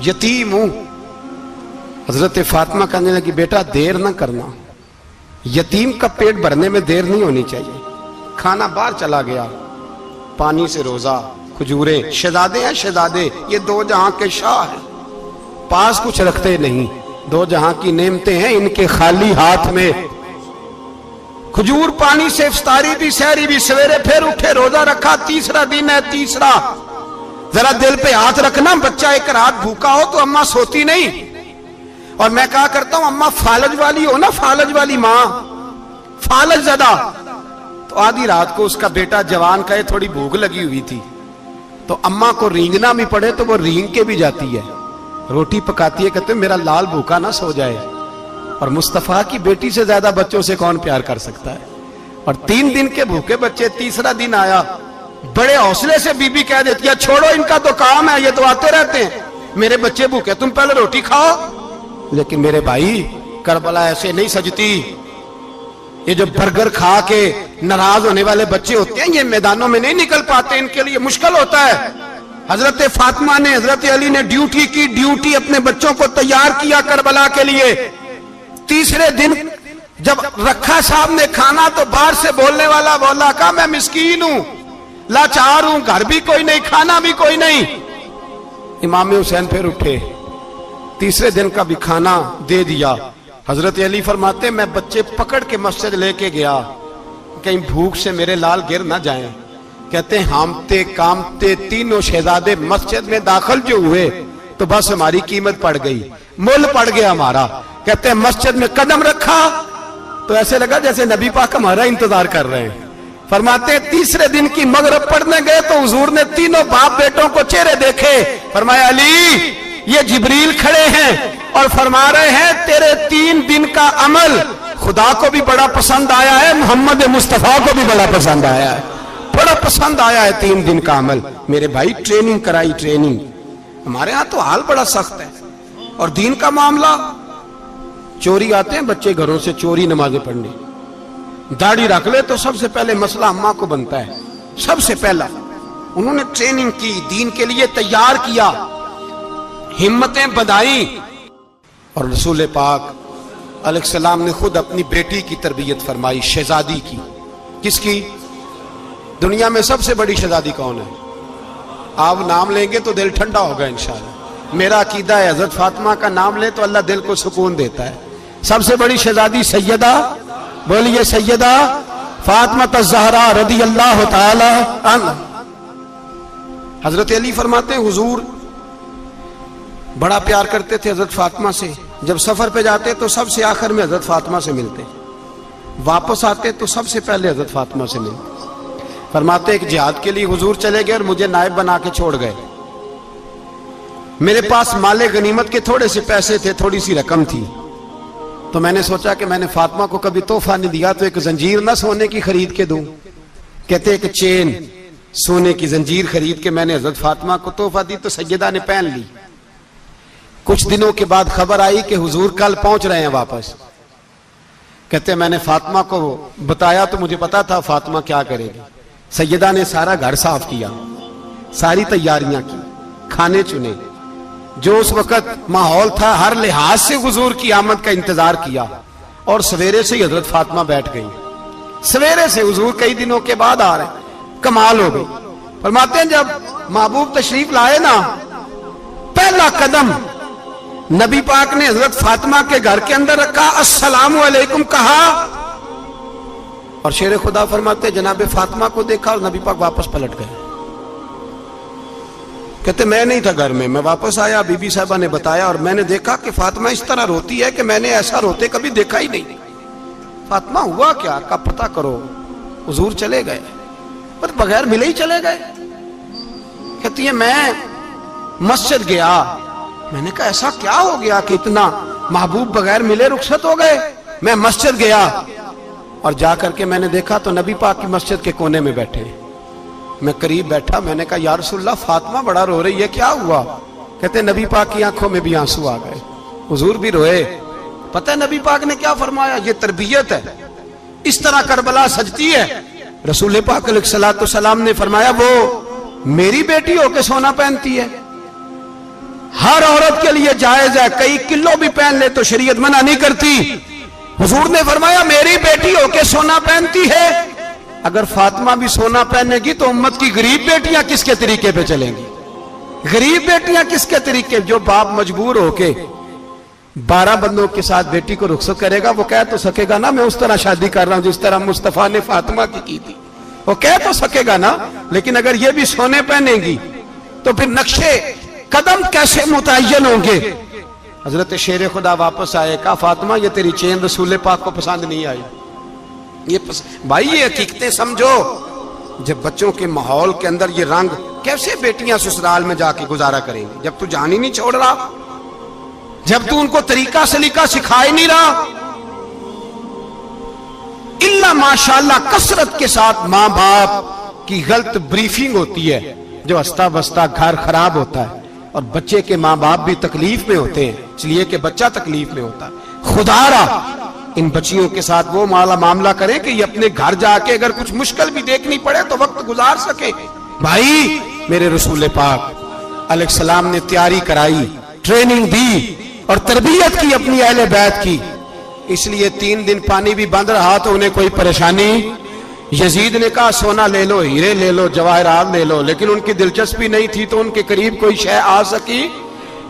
یتیم ہوں۔ حضرت فاطمہ کہنے لگی بیٹا دیر نہ کرنا، یتیم کا پیٹ بھرنے میں دیر نہیں ہونی چاہیے۔ کھانا باہر چلا گیا، پانی سے روزہ، کھجورے، شہزادے ہیں شہزادے، یہ 2 جہاں کے شاہ ہیں، پاس کچھ رکھتے نہیں، 2 جہاں کی نعمتیں ہیں ان کے خالی ہاتھ میں۔ کھجور پانی سے افطاری بھی، سحری بھی، سویرے پھر اٹھے، روزہ رکھا، تیسرا دن ہے، تیسرا۔ ذرا دل پہ ہاتھ رکھنا، بچہ ایک رات بھوکا ہو تو اماں سوتی نہیں، اور میں کہا کرتا ہوں اماں فالج والی ہو نا، فالج والی ماں، فالج زدہ، تو آدھی رات کو اس کا بیٹا جوان کہے تھوڑی بھوک لگی ہوئی تھی، تو اماں کو رینگنا بھی پڑے تو وہ رینگ کے بھی جاتی ہے، روٹی پکاتی ہے، کہتے ہیں میرا لال بھوکا نہ سو جائے۔ اور مصطفیٰ کی بیٹی سے زیادہ بچوں سے کون پیار کر سکتا ہے؟ اور 3 دن کے بھوکے بچے، تیسرا دن آیا، بڑے حوصلے سے بی بی کہہ دیتی ہے چھوڑو ان کا تو کام ہے، یہ تو آتے رہتے ہیں، میرے بچے بھوکے تم پہلے روٹی کھاؤ۔ لیکن میرے بھائی کربلا ایسے نہیں سجتی، یہ جو برگر کھا کے ناراض ہونے والے بچے ہوتے ہیں یہ میدانوں میں نہیں نکل پاتے, ان کے لیے مشکل ہوتا ہے. حضرت فاطمہ نے, حضرت علی نے ڈیوٹی کی, ڈیوٹی اپنے بچوں کو تیار کیا کربلا کے لیے. تیسرے دن جب رکھا صاحب نے کھانا تو باہر سے بولنے والا بولا کہا میں مسکین ہوں, لاچار ہوں, گھر بھی کوئی نہیں, کھانا بھی کوئی نہیں. امام حسین پھر اٹھے, تیسرے دن کا بھی کھانا دے دیا. حضرت علی فرماتے میں بچے پکڑ کے مسجد لے کے گیا, کہیں بھوک سے میرے لال گر نہ جائیں. کہتے ہیں ہامتے کامتے تینوں شہزادے مسجد میں داخل جو ہوئے تو بس ہماری قیمت پڑ گئی, مول پڑ گیا ہمارا. کہتے ہیں مسجد میں قدم رکھا تو ایسے لگا جیسے نبی پاک ہمارا انتظار کر رہے ہیں. فرماتے ہیں تیسرے دن کی مغرب پڑھنے گئے تو حضور نے تینوں باپ بیٹوں کو چہرے دیکھے. فرمایا علی یہ جبریل کھڑے ہیں اور فرما رہے ہیں تیرے 3 دن کا عمل خدا کو بھی بڑا پسند آیا ہے, محمد مصطفیٰ کو بھی بڑا پسند آیا ہے, بڑا پسند آیا ہے 3 دن کا عمل. میرے بھائی ٹریننگ کرائی, ٹریننگ. ہمارے ہاں تو حال بڑا سخت ہے. اور دین کا معاملہ, چوری آتے ہیں بچے گھروں سے چوری نمازیں پڑھنے, داڑھی رکھ لے تو سب سے پہلے مسئلہ اماں کو بنتا ہے. سب سے پہلا انہوں نے ٹریننگ کی, دین کے لیے تیار کیا, ہمتیں بدھائیں. اور رسول پاک علیہ السلام نے خود اپنی بیٹی کی تربیت فرمائی, شہزادی کی. کس کی؟ دنیا میں سب سے بڑی شہزادی کون ہے؟ آپ نام لیں گے تو دل ٹھنڈا ہوگا انشاءاللہ. میرا عقیدہ ہے حضرت فاطمہ کا نام لے تو اللہ دل کو سکون دیتا ہے. سب سے بڑی شہزادی سیدہ, بولیے سیدہ فاطمہ الزہرا رضی اللہ تعالی عنہ. حضرت علی فرماتے ہیں حضور بڑا پیار کرتے تھے حضرت فاطمہ سے. جب سفر پہ جاتے تو سب سے آخر میں حضرت فاطمہ سے ملتے, واپس آتے تو سب سے پہلے حضرت فاطمہ سے ملتے. فرماتے ایک جہاد کے لیے حضور چلے گئے اور مجھے نائب بنا کے چھوڑ گئے. میرے پاس مال غنیمت کے تھوڑے سے پیسے تھے, تھوڑی سی رقم تھی, تو میں نے سوچا کہ میں نے فاطمہ کو کبھی تحفہ نہیں دیا تو ایک زنجیر نہ سونے کی خرید کے دوں. کہتے ایک چین سونے کی زنجیر خرید کے میں نے حضرت فاطمہ کو تحفہ دی تو سیدہ نے پہن لی. کچھ دنوں کے بعد خبر آئی کہ حضور کل پہنچ رہے ہیں واپس. کہتے میں نے فاطمہ کو بتایا تو مجھے پتا تھا فاطمہ کیا کرے گی. سیدہ نے سارا گھر صاف کیا, ساری تیاریاں کی, کھانے چنے, جو اس وقت ماحول تھا ہر لحاظ سے حضور کی آمد کا انتظار کیا. اور سویرے سے ہی حضرت فاطمہ بیٹھ گئی. سویرے سے حضور کئی دنوں کے بعد آ رہے ہیں, کمال ہو گئی. فرماتے ہیں جب محبوب تشریف لائے نا, پہلا قدم نبی پاک نے حضرت فاطمہ کے گھر کے اندر رکھا, السلام علیکم کہا, اور شیر خدا فرماتے جناب فاطمہ کو دیکھا اور نبی پاک واپس پلٹ گئے. کہتے میں نہیں تھا گھر میں واپس آیا, بی بی صاحبہ نے بتایا اور میں نے دیکھا کہ فاطمہ اس طرح روتی ہے کہ میں نے ایسا روتے کبھی دیکھا ہی نہیں. فاطمہ ہوا کیا کا پتہ کرو. حضور چلے گئے, پر بغیر ملے ہی چلے گئے. کہتی ہے میں مسجد گیا, میں نے کہا ایسا کیا ہو گیا کہ اتنا محبوب بغیر ملے رخصت ہو گئے. میں مسجد گیا اور جا کر کے میں نے دیکھا تو نبی پاک کی مسجد کے کونے میں بیٹھے. میں قریب بیٹھا, میں نے کہا یا رسول اللہ فاطمہ بڑا رو رہی ہے, کیا ہوا؟ کہتے نبی پاک کی آنکھوں میں بھی آنسو آ گئے, حضور بھی روئے. پتہ ہے نبی پاک نے کیا فرمایا؟ یہ تربیت ہے, اس طرح کربلا سجتی ہے. رسول پاک علیہ الصلوۃ والسلام نے فرمایا وہ میری بیٹی ہو کے سونا پہنتی ہے, ہر عورت کے لیے جائز ہے, کئی کلو بھی پہن لے تو شریعت منع نہیں کرتی. حضور نے فرمایا میری بیٹی ہو کے سونا پہنتی ہے. اگر فاطمہ بھی سونا پہنے گی تو امت کی غریب بیٹیاں کس کے طریقے پہ چلیں گی؟ غریب بیٹیاں کس کے طریقے؟ جو باپ مجبور ہو کے 12 بندوں کے ساتھ بیٹی کو رخصت کرے گا وہ کہہ تو سکے گا نا میں اس طرح شادی کر رہا ہوں جس طرح مصطفیٰ نے فاطمہ کی تھی, وہ کہہ تو سکے گا نا. لیکن اگر یہ بھی سونے پہنے گی تو پھر نقشے قدم کیسے متعین ہوں گے؟ حضرت شیر خدا واپس آئے, کہا فاطمہ یہ تیری چین رسول پاک کو پسند نہیں آئی. بھائی یہ حقیقتیں سمجھو. جب بچوں کے ماحول کے اندر یہ رنگ, کیسے بیٹیاں سسرال میں جا کے گزارا کریں گی جب تو جان ہی نہیں چھوڑ رہا, جب تو ان کو طریقہ سلیقہ سکھا ہی نہیں رہا. الا ماشاءاللہ کثرت کے ساتھ ماں باپ کی غلط بریفنگ ہوتی ہے, جو ہستا بستا گھر خراب ہوتا ہے اور بچے کے ماں باپ بھی تکلیف میں ہوتے ہیں, اس لیے کہ بچہ تکلیف میں ہوتا ہے. خدا را ان بچیوں کے ساتھ وہ معاملہ کریں کہ یہ اپنے گھر جا کے اگر کچھ مشکل بھی دیکھنی پڑے تو وقت گزار سکے. بھائی میرے رسول پاک علیہ السلام نے تیاری کرائی، ٹریننگ دی اور تربیت کی اپنی اہل بیت کی، اس لیے 3 دن پانی بھی بند رہا تو انہیں کوئی پریشانی. یزید نے کہا سونا لے لو، ہیرے لے لو، جواہرات لے لو، لیکن ان کی دلچسپی نہیں تھی تو ان کے قریب کوئی شے آ سکی.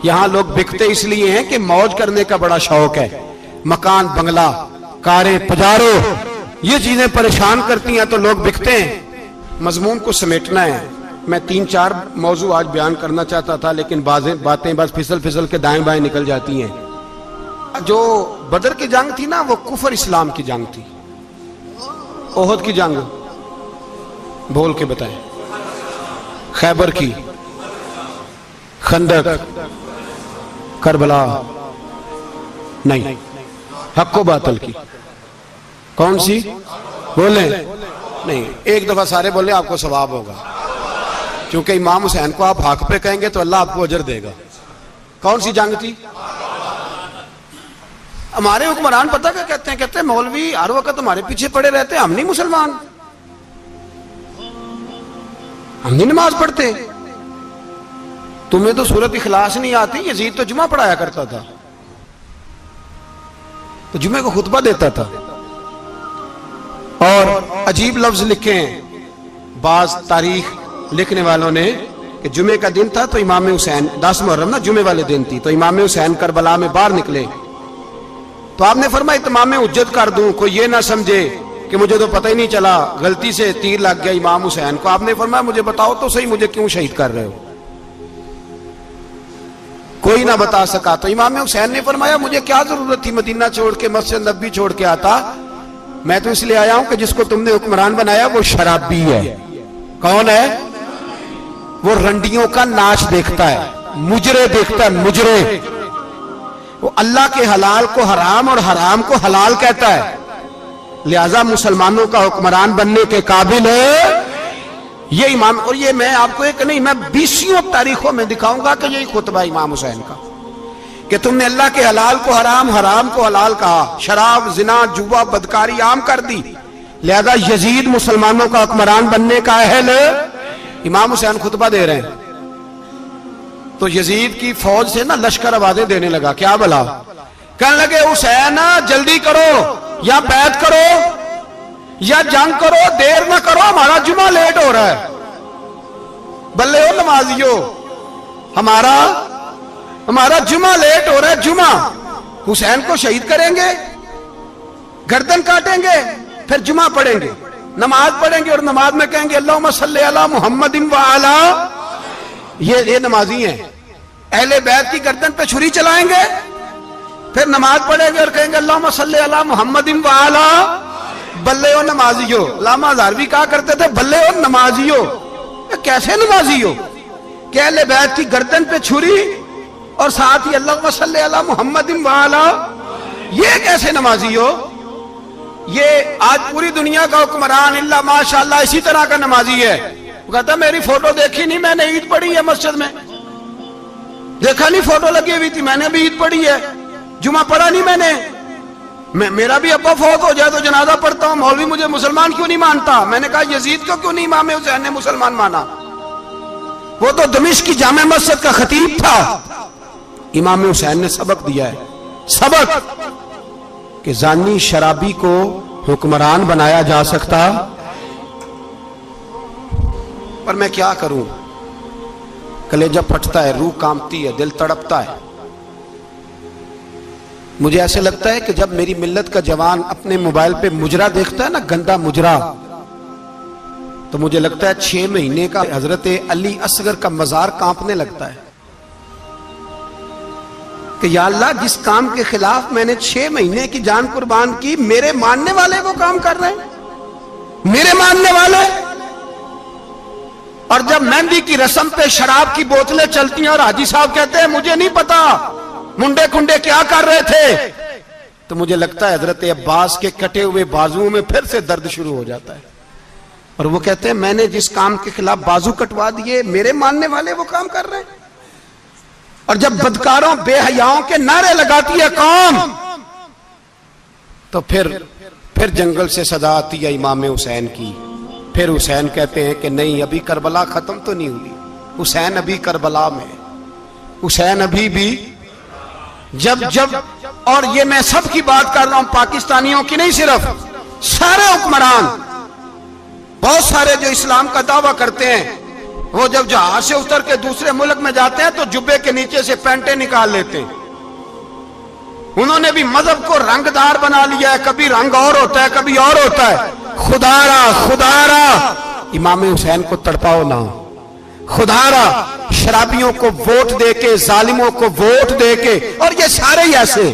یہاں لوگ بکتے اس لیے ہیں کہ موج کرنے کا بڑا شوق ہے، مکان بنگلہ کاریں پجارو یہ چیزیں پریشان کرتی ہیں تو لوگ بکتے ہیں. مضمون کو سمیٹنا ہے. میں 3-4 موضوع آج بیان کرنا چاہتا تھا لیکن باتیں بس پھسل کے دائیں بائیں نکل جاتی ہیں. جو بدر کی جنگ تھی نا وہ کفر اسلام کی جنگ تھی. احد کی جنگ بول کے بتائیں. خیبر کی، خندق، کربلا نہیں، حق و باطل کی. کون سی بولیں؟ نہیں، ایک دفعہ سارے بولیں آپ کو ثواب ہوگا، کیونکہ امام حسین کو آپ حق پہ کہیں گے تو اللہ آپ کو اجر دے گا. کون سی جنگ تھی؟ ہمارے حکمران پتہ کیا کہتے ہیں مولوی ہر وقت ہمارے پیچھے پڑے رہتے ہیں، ہم نہیں مسلمان، ہم نہیں نماز پڑھتے. تمہیں تو سورت اخلاص نہیں آتی. یزید تو جمعہ پڑھایا کرتا تھا، تو جمعے کو خطبہ دیتا تھا. اور عجیب لفظ لکھے ہیں بعض تاریخ لکھنے والوں نے کہ جمعے کا دن تھا تو امام حسین 10 محرم نا جمعے والے دن تھی، تو امام حسین کربلا میں باہر نکلے تو آپ نے فرمایا اتمام حجت کر دوں، کوئی یہ نہ سمجھے کہ مجھے تو پتہ ہی نہیں چلا، غلطی سے تیر لگ گیا امام حسین کو. آپ نے فرمایا مجھے بتاؤ تو صحیح مجھے کیوں شہید کر رہے ہو؟ کوئی نہ بتا سکا. تو امام حسین نے فرمایا مجھے کیا ضرورت تھی مدینہ چھوڑ کے مسجد نبوی چھوڑ کے آتا، میں تو اس لیے آیا ہوں کہ جس کو تم نے حکمران بنایا وہ شرابی ہے. کون ہے؟ وہ رنڈیوں کا ناچ دیکھتا ہے، مجرے دیکھتا ہے، مجرے. وہ اللہ کے حلال کو حرام اور حرام کو حلال کہتا ہے، لہذا مسلمانوں کا حکمران بننے کے قابل ہے یہ امام. اور یہ میں آپ کو ایک نہیں، میں 20 تاریخوں میں دکھاؤں گا کہ یہی خطبہ امام حسین کا کہ تم نے اللہ کے حلال کو حرام، حرام کو حلال کہا، شراب، زنا، جوا، بدکاری عام کر دی، لہذا یزید مسلمانوں کا حکمران بننے کا اہل. امام حسین خطبہ دے رہے ہیں تو یزید کی فوج سے نا لشکر آوازیں دینے لگا. کیا بلا؟ کہنے لگے حسین جلدی کرو، یا بیعت کرو یا جنگ کرو، دیر نہ کرو، ہمارا جمعہ لیٹ ہو رہا ہے. بلے ہو نمازیو، ہمارا جمعہ لیٹ ہو رہا ہے. جمعہ حسین کو شہید کریں گے، گردن کاٹیں گے، پھر جمعہ پڑھیں گے، نماز پڑھیں گے اور نماز میں کہیں گے اللہم صلی علی محمد وعلا. یہ نمازی ہیں. اہل بیت کی گردن پہ چھری چلائیں گے، پھر نماز پڑھیں گے اور کہیں گے اللہم صلی علی محمد وعلا. بلے ہو نمازیو. علامہ ہزاروی کہا کرتے تھے بلے ہو نمازیو. کیسے نمازی ہو کہ اہل بیت کی گردن پہ چھری اور ساتھ ہی اللہم صلی علی محمد وعلا؟ یہ کیسے نمازی ہو؟ یہ آج پوری دنیا کا حکمران اللہ ماشاءاللہ اسی طرح کا نمازی ہے. وہ کہتا میری فوٹو دیکھی نہیں، میں نے عید پڑھی ہے مسجد میں، دیکھا نہیں فوٹو لگی ہوئی تھی، میں نے بھی عید پڑھی ہے، جمعہ پڑھا نہیں میں نے. میرا بھی ابا فوت ہو جائے تو جنازہ پڑھتا ہوں، مولوی مجھے مسلمان کیوں نہیں مانتا؟ میں نے کہا یزید کو کیوں نہیں امام حسین نے مسلمان مانا؟ وہ تو دمشق کی جامع مسجد کا خطیب تھا. امام حسین نے سبق دیا ہے، سبق کہ زانی شرابی کو حکمران بنایا جا سکتا. پر میں کیا کروں، کلیجہ پھٹتا ہے، روح کانپتی ہے، دل تڑپتا ہے. مجھے ایسے لگتا ہے کہ جب میری ملت کا جوان اپنے موبائل پہ مجرا دیکھتا ہے نا، گندا مجرا، تو مجھے لگتا ہے 6 مہینے کا حضرت علی اصغر کا مزار کانپنے لگتا ہے کہ یا اللہ جس کام کے خلاف میں نے 6 مہینے کی جان قربان کی، میرے ماننے والے وہ کام کر رہے ہیں، میرے ماننے والے. اور جب مہندی کی رسم پہ شراب کی بوتلیں چلتی ہیں اور حاجی صاحب کہتے ہیں مجھے نہیں پتا منڈے کنڈے کیا کر رہے تھے، تو مجھے لگتا ہے حضرت عباس کے کٹے ہوئے بازوؤں میں پھر سے درد شروع ہو جاتا ہے. اور وہ کہتے ہیں میں نے جس کام کے خلاف بازو کٹوا دیے، میرے ماننے والے وہ کام کر رہے ہیں. اور جب بدکاروں بے حیاؤں کے نعرے لگاتی ہے قوم تو پھر جنگل سے صدا آتی ہے امام حسین کی. پھر حسین کہتے ہیں کہ نہیں، ابھی کربلا ختم تو نہیں ہوئی، حسین ابھی کربلا میں، حسین ابھی بھی جب اور یہ میں سب کی بات کر رہا ہوں، پاکستانیوں کی نہیں، صرف سارے حکمران، بہت سارے جو اسلام کا دعویٰ کرتے ہیں، وہ جب جہاز سے اتر کے دوسرے ملک میں جاتے ہیں تو جبے کے نیچے سے پینٹیں نکال لیتے ہیں. انہوں نے بھی مذہب کو رنگ دار بنا لیا ہے، کبھی رنگ اور ہوتا ہے کبھی اور ہوتا ہے. خدا را امام حسین کو تڑپاؤ نہ، خدا را شرابیوں کو ووٹ دے کے، ظالموں کو ووٹ دے کے، اور یہ سارے ہی ایسے،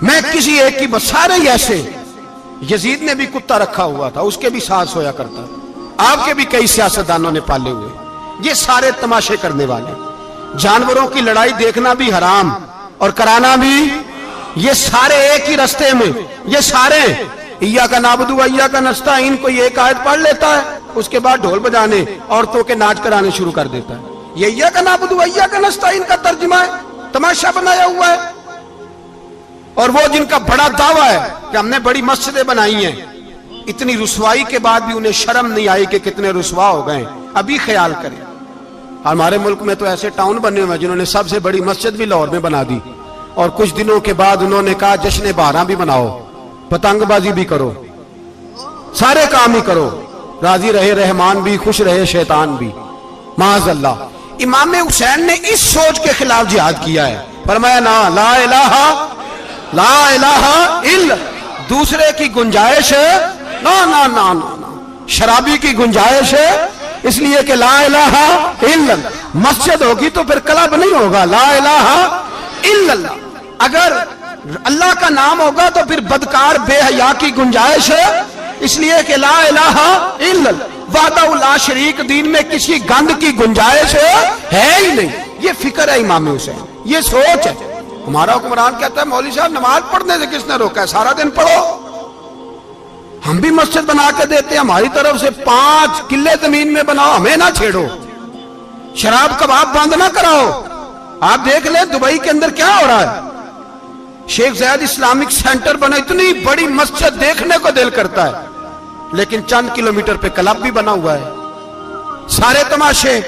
میں کسی ایک کی بس، سارے ہی ایسے. یزید نے بھی کتا رکھا ہوا تھا، اس کے بھی ساتھ سویا کرتا، آپ کے بھی کئی سیاستدانوں نے پالے ہوئے. یہ سارے تماشے کرنے والے، جانوروں کی لڑائی دیکھنا بھی حرام اور کرانا بھی، یہ سارے ایک ہی رستے میں، یہ سارے ایاک نعبد و ایاک نستعین کوئی ایک آیت پڑھ لیتا ہے، اس کے بعد ڈھول بجانے، عورتوں کے ناچ کرانے شروع کر دیتا ہے. یہ ایاک نعبد و ایاک نستعین کا ترجمہ ہے، تماشا بنایا ہوا ہے. اور وہ جن کا بڑا دعویٰ ہے کہ ہم نے بڑی مسجدیں بنائی ہیں، اتنی رسوائی کے بعد بھی انہیں شرم نہیں آئی کہ کتنے رسوا ہو گئے. ابھی خیال کریں، ہمارے ملک میں تو ایسے ٹاؤن بنے ہوئے ہیں جنہوں نے سب سے بڑی مسجد بھی لاہور میں بنا دی، اور کچھ دنوں کے بعد انہوں نے کہا جشن بہاراں بھی بناؤ، پتنگ بازی بھی کرو، سارے کام ہی کرو، راضی رہے رحمان بھی، خوش رہے شیطان بھی. معاذ اللہ. امام حسین نے اس سوچ کے خلاف جہاد کیا ہے، فرمایا نا لا الہ الا، دوسرے کی گنجائش ہے نا، شرابی کی گنجائش ہے، اس لیے کہ لا الہ الا، مسجد ہوگی تو پھر کلب نہیں ہوگا، لا الہ الا اللہ. اگر اللہ کا نام ہوگا تو پھر بدکار بے حیا کی گنجائش ہے، اس لیے کہ لا الہ الا اللہ، وحدہ لا شریک، دین میں کسی گند کی گنجائش ہے ہی نہیں. یہ فکر ہے امام حسین، یہ سوچ ہے. ہمارا حکمران کہتا ہے مولوی صاحب نماز پڑھنے سے کس نے روکا ہے، سارا دن پڑھو. ہم بھی مسجد بنا کے دیتے ہیں، ہماری طرف سے 5 کلے زمین میں بناؤ، ہمیں نہ چھیڑو. شراب کباب بند نہ کراؤ. آپ دیکھ لیں دبئی کے اندر کیا ہو رہا ہے، شیخ زید اسلامک سینٹر بنا، اتنی بڑی مسجد دیکھنے کو دل کرتا ہے، لیکن چند کلومیٹر پہ کلب بھی بنا ہوا ہے، سارے تماشے.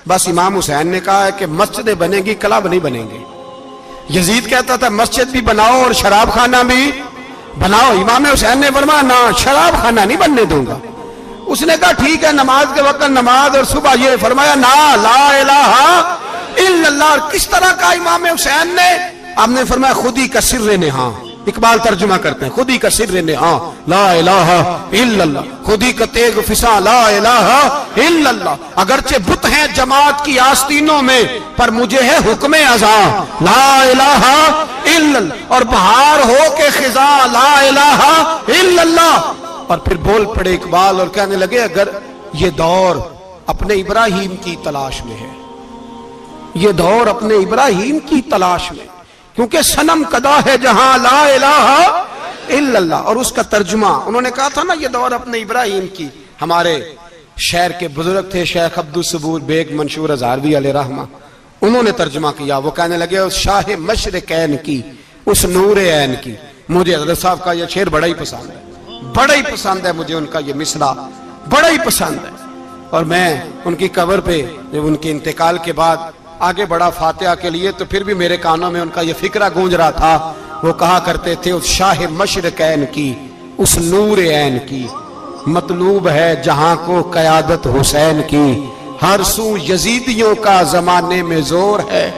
بس امام حسین نے کہا ہے کہ مسجدیں بنے گی، کلب نہیں بنیں گے. یزید کہتا تھا مسجد بھی بناؤ اور شراب خانہ بھی بناؤ. امام حسین نے فرمایا نہ، شراب خانہ نہیں بننے دوں گا. اس نے کہا ٹھیک ہے، نماز کے وقت نماز اور صبح یہ. فرمایا نا لا الہ الا اللہ. کس طرح کا امام حسین نے؟ آپ نے فرمایا خودی کا سر نہاں. اقبال ترجمہ کرتے ہیں خودی کا سر نہاں لا الہ الا اللہ، خودی کا تیغ فساں لا الہ الا اللہ. اگرچہ بت ہیں جماعت کی آستینوں میں، پر مجھے ہے حکم ازاں لا الہ الا اللہ. اور بہار ہو کے خزاں لا الہ الا اللہ. اور پھر بول پڑے اقبال اور کہنے لگے اگر یہ دور اپنے ابراہیم کی تلاش میں ہے، یہ دور اپنے ابراہیم کی تلاش میں، کیونکہ صنم کدا ہے جہاں لا الہ الا اللہ. اور اس کا ترجمہ انہوں نے کہا تھا نا یہ دور اپنے ابراہیم کی. ہمارے شہر کے بزرگ تھے شیخ عبدالصبور بیگ منشور ہزاروی علیہ رحمہ، انہوں نے ترجمہ کیا. وہ کہنے لگے اس شاہ مشرقین کی، اس نور عین کی. مجھے حضرت صاحب کا یہ شعر بڑا ہی پسند ہے، بڑا ہی پسند ہے مجھے، ان کا یہ مصرع بڑا ہی پسند ہے. اور میں ان کی قبر پہ جب ان کے انتقال کے بعد آگے بڑھا فاتحہ کے لیے تو پھر بھی میرے کانوں میں ان کا یہ فکرہ گونج رہا تھا. وہ کہا کرتے تھے اس شاہ مشرقین کی، اس نور عین کی، مطلوب ہے جہاں کو قیادت حسین کی. ہر سو یزیدیوں کا زمانے میں زور ہے،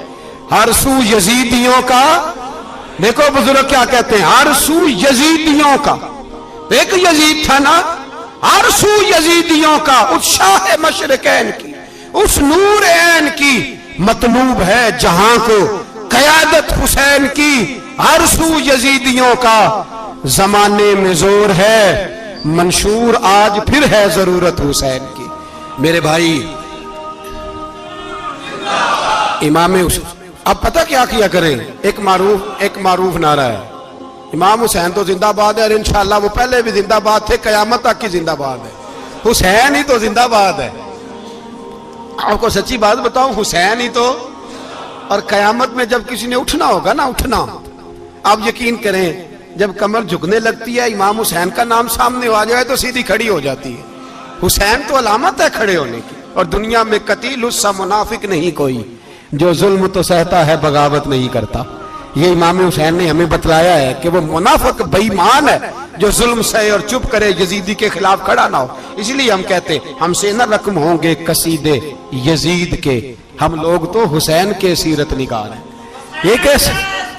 ہر سو یزیدیوں کا. دیکھو بزرگ کیا کہتے ہیں، ہر سو یزیدیوں کا. ایک یزید تھا نا، ہر سو یزیدیوں کا، اس شاہ مشرقین کی، اس نور عین کی، مطلوب ہے جہاں کو قیادت حسین کی. ہر سو یزیدیوں کا زمانے میں زور ہے، منشور آج پھر ہے ضرورت حسین کی. میرے بھائی امام حسین، اب پتہ کیا کیا کریں، ایک معروف نعرہ ہے امام حسین تو زندہ باد ہے، اور انشاءاللہ وہ پہلے بھی زندہ باد تھے، قیامت تک کی زندہ باد ہے. حسین ہی تو زندہ باد ہے. آپ کو سچی بات بتاؤں، حسین ہی تو. اور قیامت میں جب کسی نے اٹھنا ہوگا نا، اٹھنا، آپ یقین کریں جب کمر جھکنے لگتی ہے امام حسین کا نام سامنے آ جائے تو سیدھی کھڑی ہو جاتی ہے. حسین تو علامت ہے کھڑے ہونے کی. اور دنیا میں قتیل اس سا منافق نہیں کوئی جو ظلم تو سہتا ہے بغاوت نہیں کرتا. یہ امام حسین نے ہمیں بتلایا ہے کہ وہ منافق بے ایمان ہے جو ظلم سہے اور چپ کرے, یزیدی کے خلاف کھڑا نہ ہو. اس لیے ہم کہتے ہم سے نہ رقم ہوں گے قصیدے یزید کے, ہم لوگ تو حسین کے سیرت نگار ہیں. یہ کیسے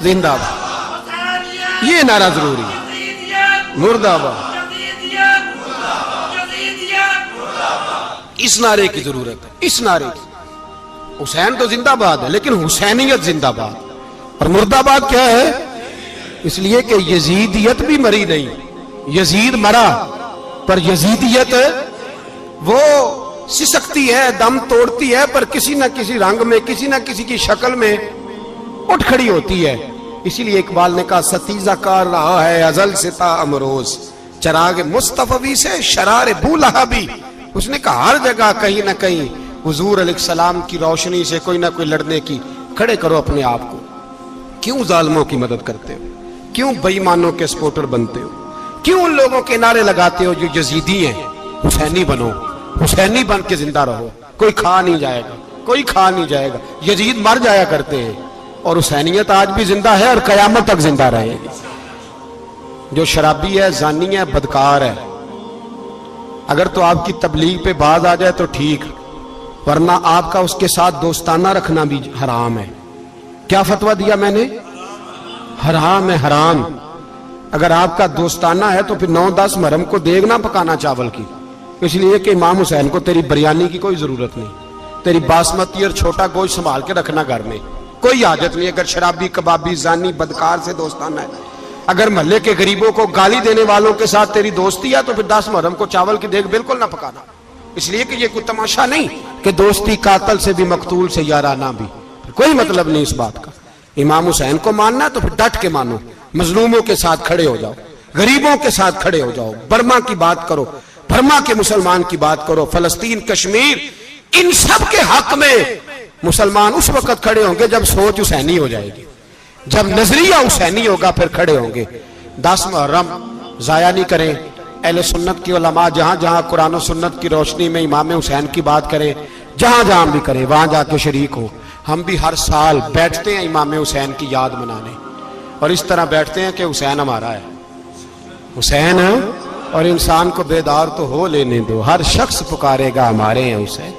زندہ باد, یہ نعرہ ضروری ہے. مرد آباد, اس نعرے کی ضرورت ہے, اس نعرے کی. حسین تو زندہ باد ہے لیکن حسینیت زندہ باد. اور مرد آباد کیا ہے؟ اس لیے کہ یزیدیت بھی مری نہیں, یزید مرا پر یزیدیت وہ سسکتی ہے, دم توڑتی ہے, پر کسی نہ کسی رنگ میں, کسی نہ کسی کی شکل میں اٹھ کھڑی ہوتی ہے. اسی لیے اقبال نے کہا ستیزہ کار رہا ہے ازل سے تا امروز, چراغ مصطفی سے شرار بولہا بھی. اس نے کہا ہر جگہ کہیں نہ کہیں حضور علیہ السلام کی روشنی سے کوئی نہ کوئی لڑنے کی. کھڑے کرو اپنے آپ کو. کیوں ظالموں کی مدد کرتے ہو؟ کیوں بے ایمانوں کے سپورٹر بنتے ہو؟ کیوں ان لوگوں کے نعرے لگاتے ہو جو یزیدی ہیں؟ حسینی بنو, حسینی بن کے زندہ رہو. کوئی کھا نہیں جائے گا, کوئی کھا نہیں جائے گا. یزید مر جایا کرتے ہیں اور حسینیت آج بھی زندہ ہے اور قیامت تک زندہ رہے گی. جو شرابی ہے, زانی ہے, بدکار ہے, اگر تو آپ کی تبلیغ پہ باز آ جائے تو ٹھیک, ورنہ آپ کا اس کے ساتھ دوستانہ رکھنا بھی حرام ہے. کیا فتویٰ دیا میں نے؟ حرام ہے, حرام. اگر آپ کا دوستانہ ہے تو پھر 9-10 محرم کو دیگ نہ پکانا چاول کی, اس لیے کہ امام حسین کو تیری بریانی کی کوئی ضرورت نہیں. تیری باسمتی اور چھوٹا گوشت سنبھال کے رکھنا گھر میں, کوئی حاجت نہیں. اگر شرابی, کبابی, زانی, بدکار سے دوستانہ ہے, اگر محلے کے غریبوں کو گالی دینے والوں کے ساتھ تیری دوستی ہے تو پھر 10 محرم کو چاول کی دیگ بالکل نہ پکانا. اس لیے کہ یہ کوئی تماشا نہیں کہ دوستی قاتل سے بھی مقتول سے یارانہ بھی, کوئی مطلب نہیں اس بات کا. امام حسین کو ماننا تو پھر ڈٹ کے مانو, مظلوموں کے ساتھ کھڑے ہو جاؤ, غریبوں کے ساتھ کھڑے ہو جاؤ, برما کی بات کرو, برما کے مسلمان کی بات کرو, فلسطین, کشمیر, ان سب کے حق میں مسلمان اس وقت کھڑے ہوں گے جب سوچ حسینی ہو جائے گی, جب نظریہ حسینی ہوگا پھر کھڑے ہوں گے. 10 محرم ضائع نہیں کریں. اہل سنت کی علماء جہاں جہاں قرآن و سنت کی روشنی میں امام حسین کی بات کریں, جہاں جہاں بھی کریں, وہاں جا کے شریک ہو. ہم بھی ہر سال بیٹھتے ہیں امام حسین کی یاد منانے, اور اس طرح بیٹھتے ہیں کہ حسین ہمارا ہے, حسین ہے, اور انسان کو بیدار تو ہو لینے دو, ہر شخص پکارے گا ہمارے ہیں حسین.